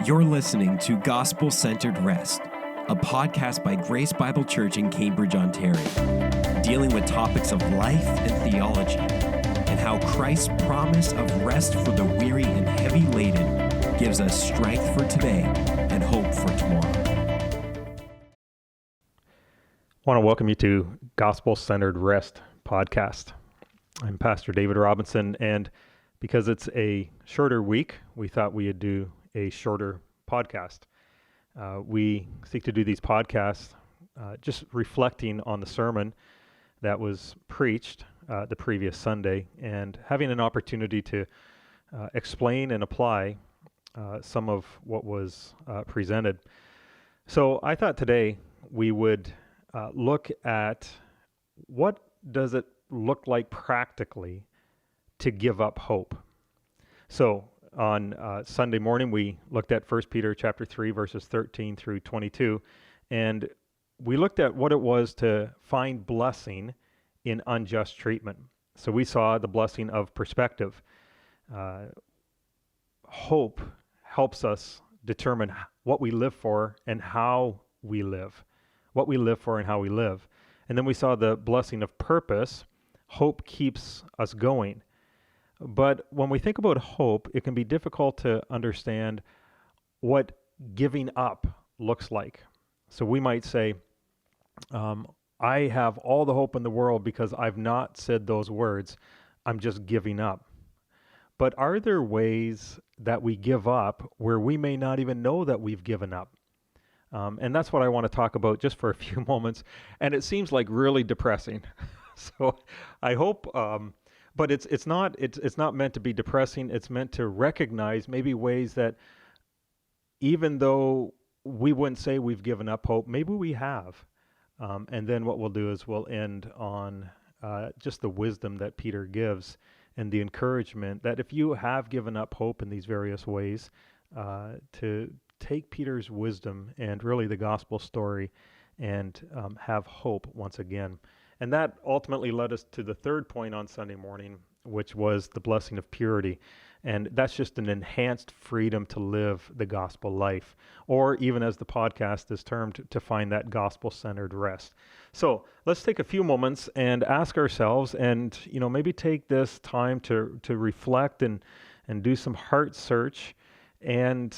You're listening to Gospel Centered Rest, a podcast by Grace Bible Church in Cambridge, Ontario, dealing with topics of life and theology, and how Christ's promise of rest for the weary and heavy laden gives us strength for today and hope for tomorrow. I want to welcome you to Gospel Centered Rest podcast. I'm Pastor David Robinson, and because it's a shorter week, we thought we would do a shorter podcast. We seek to do these podcasts just reflecting on the sermon that was preached the previous Sunday and having an opportunity to explain and apply some of what was presented. So I thought today we would look at what does it look like practically to give up hope. So on Sunday morning, we looked at 1 Peter chapter 3, verses 13 through 22, and we looked at what it was to find blessing in unjust treatment. So we saw the blessing of perspective. Hope helps us determine what we live for and how we live, what we live for and how we live. And then we saw the blessing of purpose. Hope keeps us going. But when we think about hope, it can be difficult to understand what giving up looks like. So we might say, I have all the hope in the world because I've not said those words. I'm just giving up. But are there ways that we give up where we may not even know that we've given up? And that's what I want to talk about just for a few moments. And it seems like really depressing. So I hope... But it's not meant to be depressing. It's meant to recognize maybe ways that even though we wouldn't say we've given up hope, maybe we have. And then what we'll do is we'll end on just the wisdom that Peter gives and the encouragement that if you have given up hope in these various ways, to take Peter's wisdom and really the gospel story and have hope once again. And that ultimately led us to the third point on Sunday morning, which was the blessing of purity. And that's just an enhanced freedom to live the gospel life, or even as the podcast is termed, to find that gospel-centered rest. So let's take a few moments and ask ourselves, and maybe take this time to reflect and do some heart search. And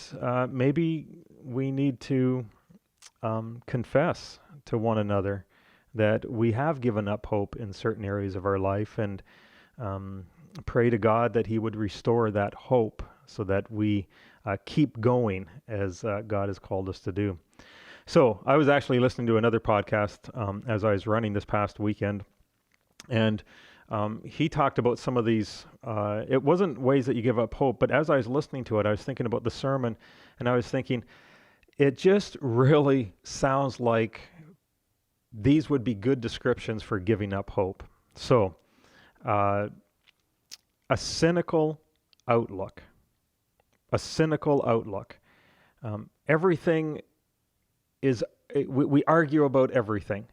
maybe we need to confess to one another that we have given up hope in certain areas of our life, and pray to God that He would restore that hope so that we keep going as God has called us to do. So I was actually listening to another podcast as I was running this past weekend, and he talked about some of these, it wasn't ways that you give up hope, but as I was listening to it, I was thinking about the sermon, and I was thinking, it just really sounds like these would be good descriptions for giving up hope. So, a cynical outlook. A cynical outlook. Everything is, we argue about everything.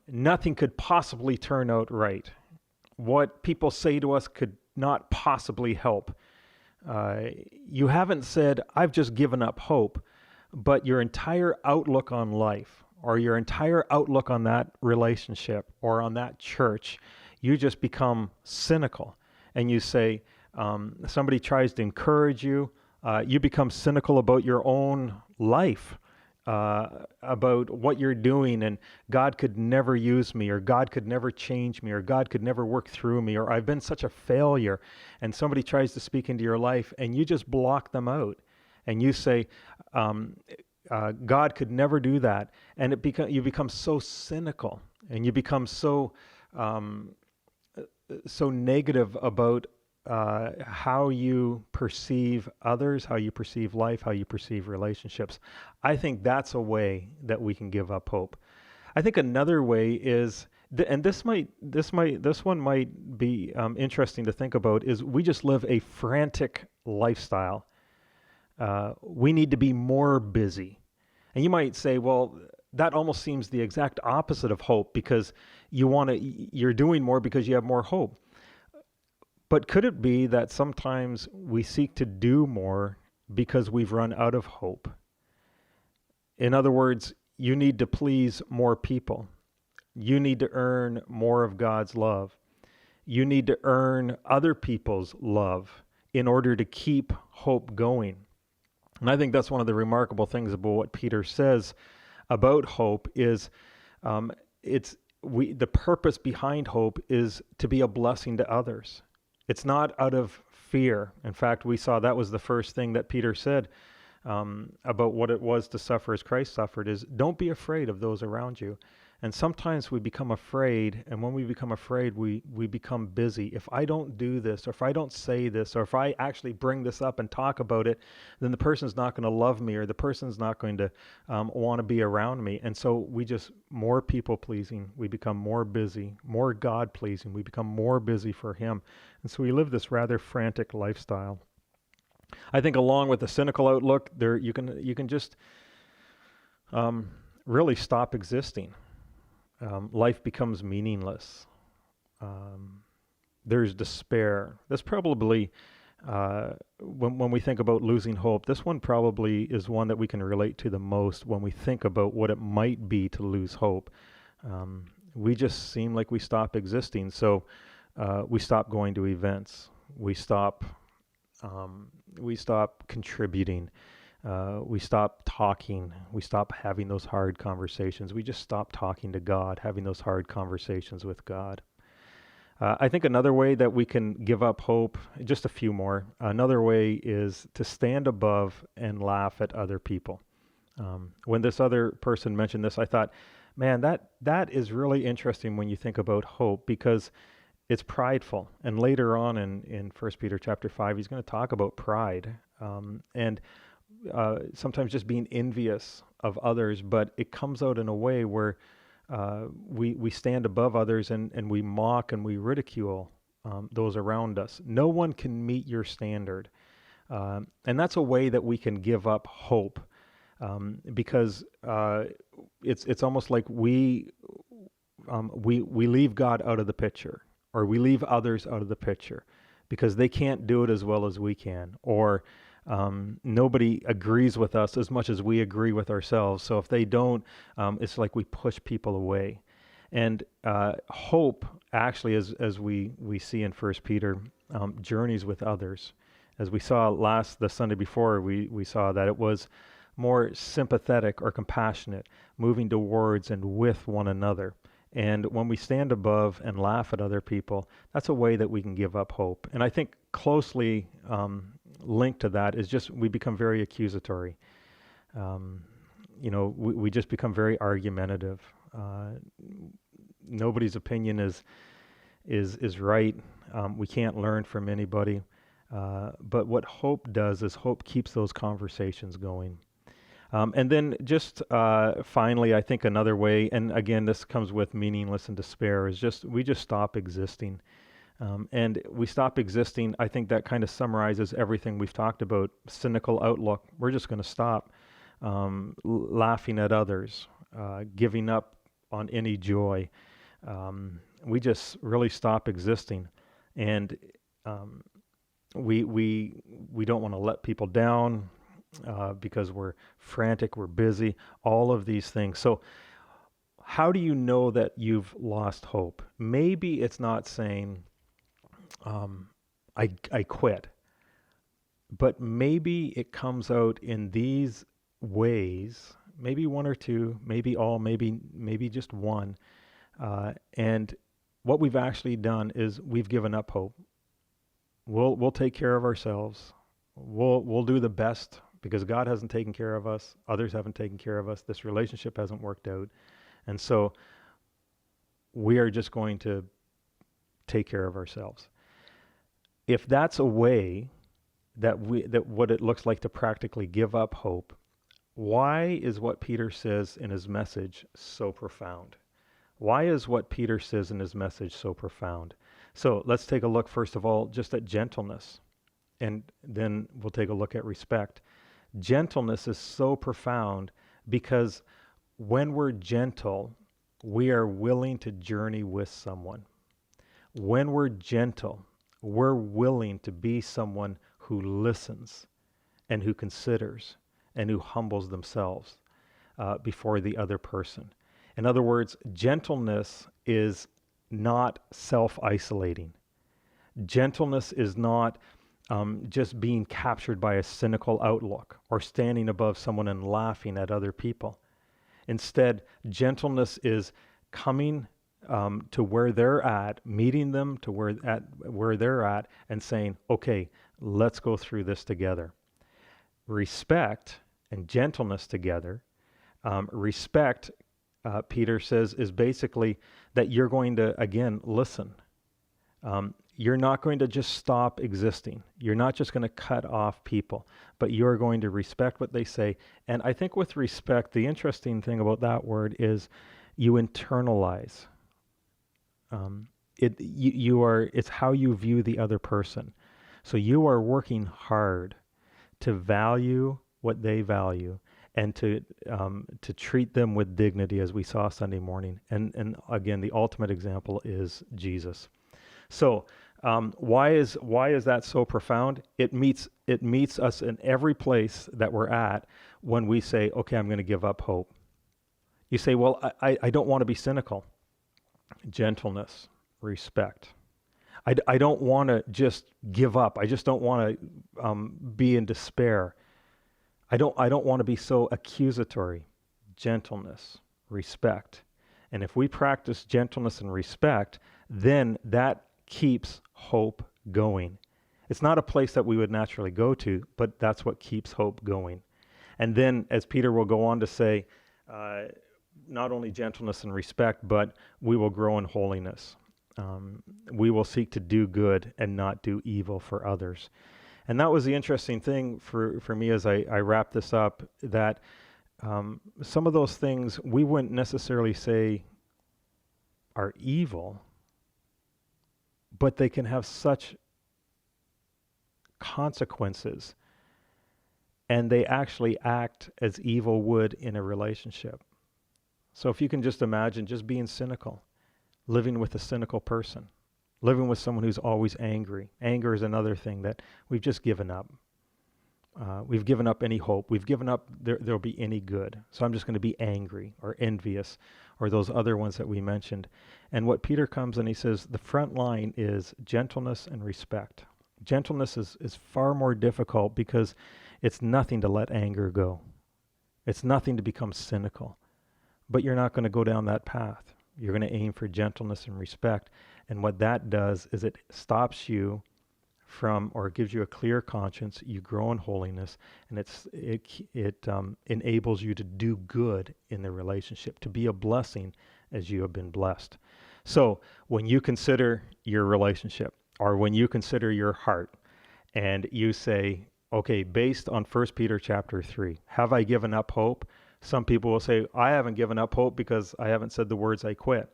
Nothing could possibly turn out right. What people say to us could not possibly help. You haven't said, I've just given up hope, but your entire outlook on life, or your entire outlook on that relationship or on that church, you just become cynical. And you say, somebody tries to encourage you, you become cynical about your own life, about what you're doing, and God could never use me, or God could never change me, or God could never work through me, or I've been such a failure. And somebody tries to speak into your life, and you just block them out. And you say, God could never do that, and you become so cynical, and you become so negative about how you perceive others, how you perceive life, how you perceive relationships. I think that's a way that we can give up hope. I think another way is, and this one might be interesting to think about, is we just live a frantic lifestyle. We need to be more busy. And you might say, well, that almost seems the exact opposite of hope, because you're doing more because you have more hope. But could it be that sometimes we seek to do more because we've run out of hope. In other words, you need to please more people. You need to earn more of God's love. You need to earn other people's love in order to keep hope going. And I think that's one of the remarkable things about what Peter says about hope is the purpose behind hope is to be a blessing to others. It's not out of fear. In fact, we saw that was the first thing that Peter said about what it was to suffer as Christ suffered is don't be afraid of those around you. And sometimes we become afraid, and when we become afraid, we become busy. If I don't do this, or if I don't say this, or if I actually bring this up and talk about it, then the person's not going to love me, or the person's not going to want to be around me. And so we just, more people-pleasing, we become more busy, more God-pleasing, we become more busy for Him. And so we live this rather frantic lifestyle. I think along with the cynical outlook, you can just really stop existing. Life becomes meaningless. There's despair. This probably, when we think about losing hope, this one probably is one that we can relate to the most when we think about what it might be to lose hope. We just seem like we stop existing. So we stop going to events. We stop contributing. We stop talking. We stop having those hard conversations. We just stop talking to God, having those hard conversations with God. I think another way that we can give up hope, just a few more, another way is to stand above and laugh at other people. When this other person mentioned this, I thought, man, that is really interesting when you think about hope, because it's prideful. And later on in 1 Peter chapter 5, he's going to talk about pride. And sometimes just being envious of others, but it comes out in a way where we stand above others and we mock and we ridicule those around us. No one can meet your standard. And that's a way that we can give up hope, because it's almost like we leave God out of the picture, or we leave others out of the picture because they can't do it as well as we can, or nobody agrees with us as much as we agree with ourselves. So if they don't, it's like we push people away. And hope, actually, as we see in 1 Peter, journeys with others. As we saw the Sunday before, we saw that it was more sympathetic or compassionate, moving towards and with one another. And when we stand above and laugh at other people, that's a way that we can give up hope. And I think closely linked to that is just we become very accusatory. We just become very argumentative. Nobody's opinion is right. We can't learn from anybody. But what hope does is hope keeps those conversations going. And then just finally, I think another way, and again, this comes with meaningless and despair, is we just stop existing. And we stop existing. I think that kind of summarizes everything we've talked about. Cynical outlook. We're just going to stop laughing at others, giving up on any joy. We just really stop existing. And we don't want to let people down because we're frantic, we're busy, all of these things. So how do you know that you've lost hope? Maybe it's not saying, I quit. But maybe it comes out in these ways, maybe one or two, maybe all, maybe just one. And what we've actually done is we've given up hope. We'll take care of ourselves. We'll do the best because God hasn't taken care of us. Others haven't taken care of us. This relationship hasn't worked out. And so we are just going to take care of ourselves. If that's a way that what it looks like to practically give up hope, why is what Peter says in his message so profound? Why is what Peter says in his message so profound? So let's take a look, first of all, just at gentleness, and then we'll take a look at respect. Gentleness is so profound because when we're gentle, we are willing to journey with someone. When we're gentle, we're willing to be someone who listens and who considers and who humbles themselves before the other person. In other words, gentleness is not self-isolating. Gentleness is not just being captured by a cynical outlook or standing above someone and laughing at other people. Instead, gentleness is coming to where they're at, meeting them to where they're at, and saying, okay, let's go through this together. Respect and gentleness together. Respect, Peter says, is basically that you're going to, again, listen. You're not going to just stop existing. You're not just going to cut off people, but you're going to respect what they say. And I think with respect, the interesting thing about that word is you internalize. It's how you view the other person. So you are working hard to value what they value and to treat them with dignity, as we saw Sunday morning. And again, the ultimate example is Jesus. So why is that so profound? It meets us in every place that we're at when we say, okay, I'm going to give up hope. You say, well, I don't want to be cynical. Gentleness, respect. I don't want to just give up. I just don't want to be in despair. I don't want to be so accusatory. Gentleness, respect. And if we practice gentleness and respect, then that keeps hope going. It's not a place that we would naturally go to, but that's what keeps hope going. And then, as Peter will go on to say, not only gentleness and respect, but we will grow in holiness. We will seek to do good and not do evil for others. And that was the interesting thing for me as I wrap this up, that some of those things we wouldn't necessarily say are evil, but they can have such consequences, and they actually act as evil would in a relationship. So if you can just imagine just being cynical, living with a cynical person, living with someone who's always angry. Anger is another thing that we've just given up. We've given up any hope. We've given up there'll be any good. So I'm just going to be angry or envious or those other ones that we mentioned. And what Peter comes and he says, the front line is gentleness and respect. Gentleness is far more difficult because it's nothing to let anger go. It's nothing to become cynical. But you're not going to go down that path. You're going to aim for gentleness and respect. And what that does is it stops you from, or gives you a clear conscience. You grow in holiness, and it enables you to do good in the relationship, to be a blessing as you have been blessed. So when you consider your relationship, or when you consider your heart, and you say, okay, based on 1 Peter chapter 3, have I given up hope? Some people will say, I haven't given up hope because I haven't said the words I quit.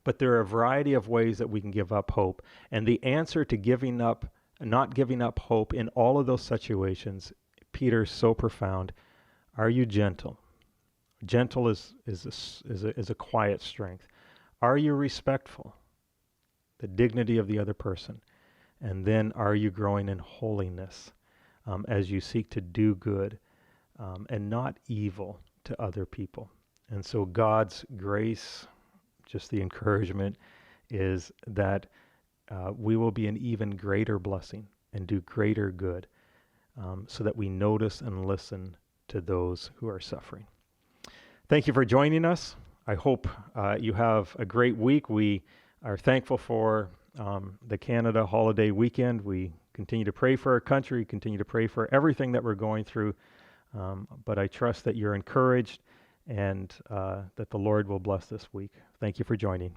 But there are a variety of ways that we can give up hope. And the answer to not giving up hope in all of those situations, Peter's so profound. Are you gentle? Gentle is a quiet strength. Are you respectful? The dignity of the other person. And then are you growing in holiness as you seek to do good and not evil to other people? And so God's grace, just the encouragement, is that we will be an even greater blessing and do greater good so that we notice and listen to those who are suffering. Thank you for joining us. I hope you have a great week. We are thankful for the Canada holiday weekend. We continue to pray for our country, continue to pray for everything that we're going through. But I trust that you're encouraged and that the Lord will bless this week. Thank you for joining.